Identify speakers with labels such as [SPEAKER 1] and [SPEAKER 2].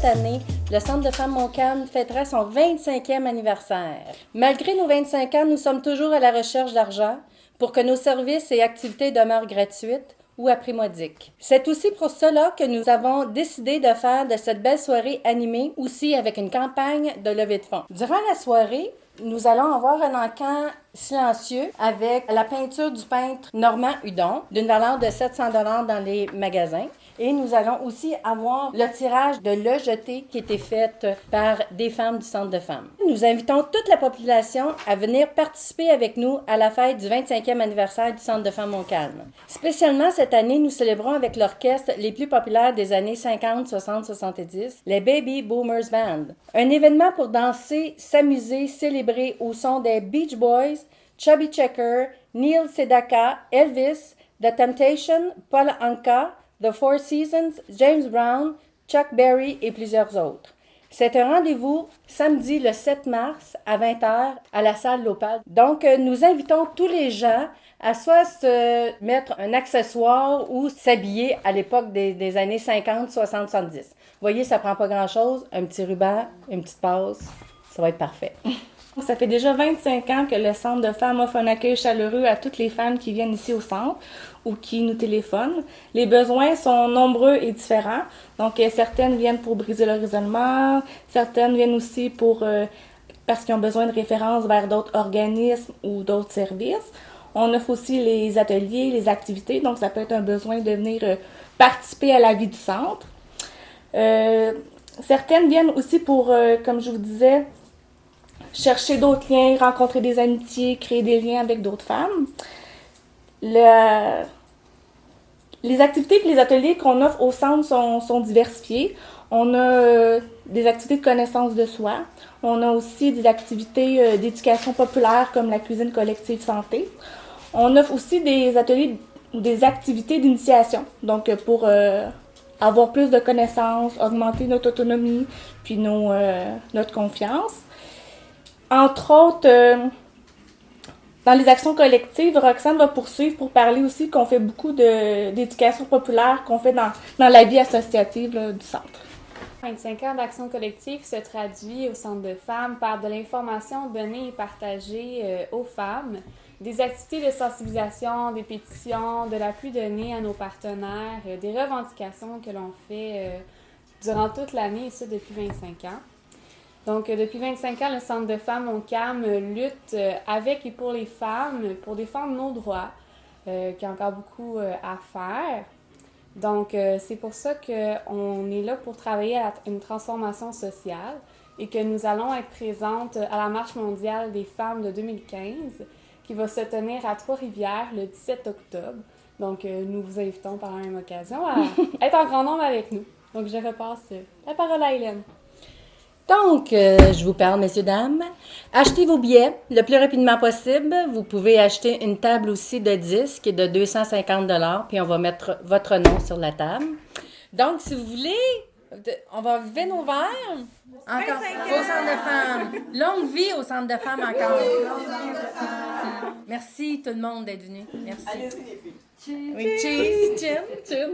[SPEAKER 1] cette année, le Centre de femmes Montcalm fêtera son 25e anniversaire. Malgré nos 25 ans, nous sommes toujours à la recherche d'argent pour que nos services et activités demeurent gratuites ou à prix modique. C'est aussi pour cela que nous avons décidé de faire de cette belle soirée animée aussi avec une campagne de levée de fonds. Durant la soirée, nous allons avoir un encan silencieux avec la peinture du peintre Normand Hudon d'une valeur de 700 $ dans les magasins. Et nous allons aussi avoir le tirage de Le Jeté qui a été fait par des femmes du Centre de femmes. Nous invitons toute la population à venir participer avec nous à la fête du 25e anniversaire du Centre de femmes Montcalm. Spécialement cette année, nous célébrons avec l'orchestre les plus populaires des années 50, 60, 70, les Baby Boomers Band. Un événement pour danser, s'amuser, célébrer au son des Beach Boys, Chubby Checker, Neil Sedaka, Elvis, The Temptation, Paul Anka, The Four Seasons, James Brown, Chuck Berry et plusieurs autres. C'est un rendez-vous samedi le 7 mars à 20h à la salle Lopal. Donc, nous invitons tous les gens à soit se mettre un accessoire ou s'habiller à l'époque des années 50, 60, 70. Vous voyez, ça prend pas grand-chose. Un petit ruban, une petite passe, ça va être parfait.
[SPEAKER 2] Ça fait déjà 25 ans que le Centre de femmes offre un accueil chaleureux à toutes les femmes qui viennent ici au centre ou qui nous téléphonent. Les besoins sont nombreux et différents. Donc, certaines viennent pour briser leur isolement, certaines viennent aussi parce qu'ils ont besoin de références vers d'autres organismes ou d'autres services. On offre aussi les ateliers, les activités, donc ça peut être un besoin de venir participer à la vie du centre. Certaines viennent aussi pour, comme je vous disais, chercher d'autres liens, rencontrer des amitiés, créer des liens avec d'autres femmes. Les activités et les ateliers qu'on offre au centre sont diversifiés. On a des activités de connaissance de soi. On a aussi des activités d'éducation populaire comme la cuisine collective santé. On offre aussi des ateliers ou des activités d'initiation, donc pour avoir plus de connaissances, augmenter notre autonomie puis notre confiance. Entre autres, dans les actions collectives, Roxane va poursuivre pour parler aussi qu'on fait beaucoup d'éducation populaire qu'on fait dans la vie associative là, du centre.
[SPEAKER 3] 25 ans d'action collective se traduit au Centre de femmes par de l'information donnée et partagée aux femmes, des activités de sensibilisation, des pétitions, de l'appui donné à nos partenaires, des revendications que l'on fait durant toute l'année, et ça depuis 25 ans. Donc, depuis 25 ans, le Centre de femmes Montcalm lutte avec et pour les femmes, pour défendre nos droits, qu'il y a encore beaucoup à faire. Donc, c'est pour ça qu'on est là pour travailler à une transformation sociale et que nous allons être présentes à la Marche mondiale des femmes de 2015 qui va se tenir à Trois-Rivières le 17 octobre. Donc, nous vous invitons par la même occasion à être en grand nombre avec nous. Donc, je repasse la parole à Hélène.
[SPEAKER 1] Donc, je vous parle, messieurs, dames. Achetez vos billets le plus rapidement possible. Vous pouvez acheter une table aussi de 10 qui est de 250 $, puis on va mettre votre nom sur la table. Donc, si vous voulez, on va lever nos verres. Encore au Centre de femmes. Longue vie au Centre de femmes encore. Merci tout le monde d'être venu. Merci.
[SPEAKER 4] Allez-y les filles.
[SPEAKER 1] Oui, cheers. Cheers. Cheers.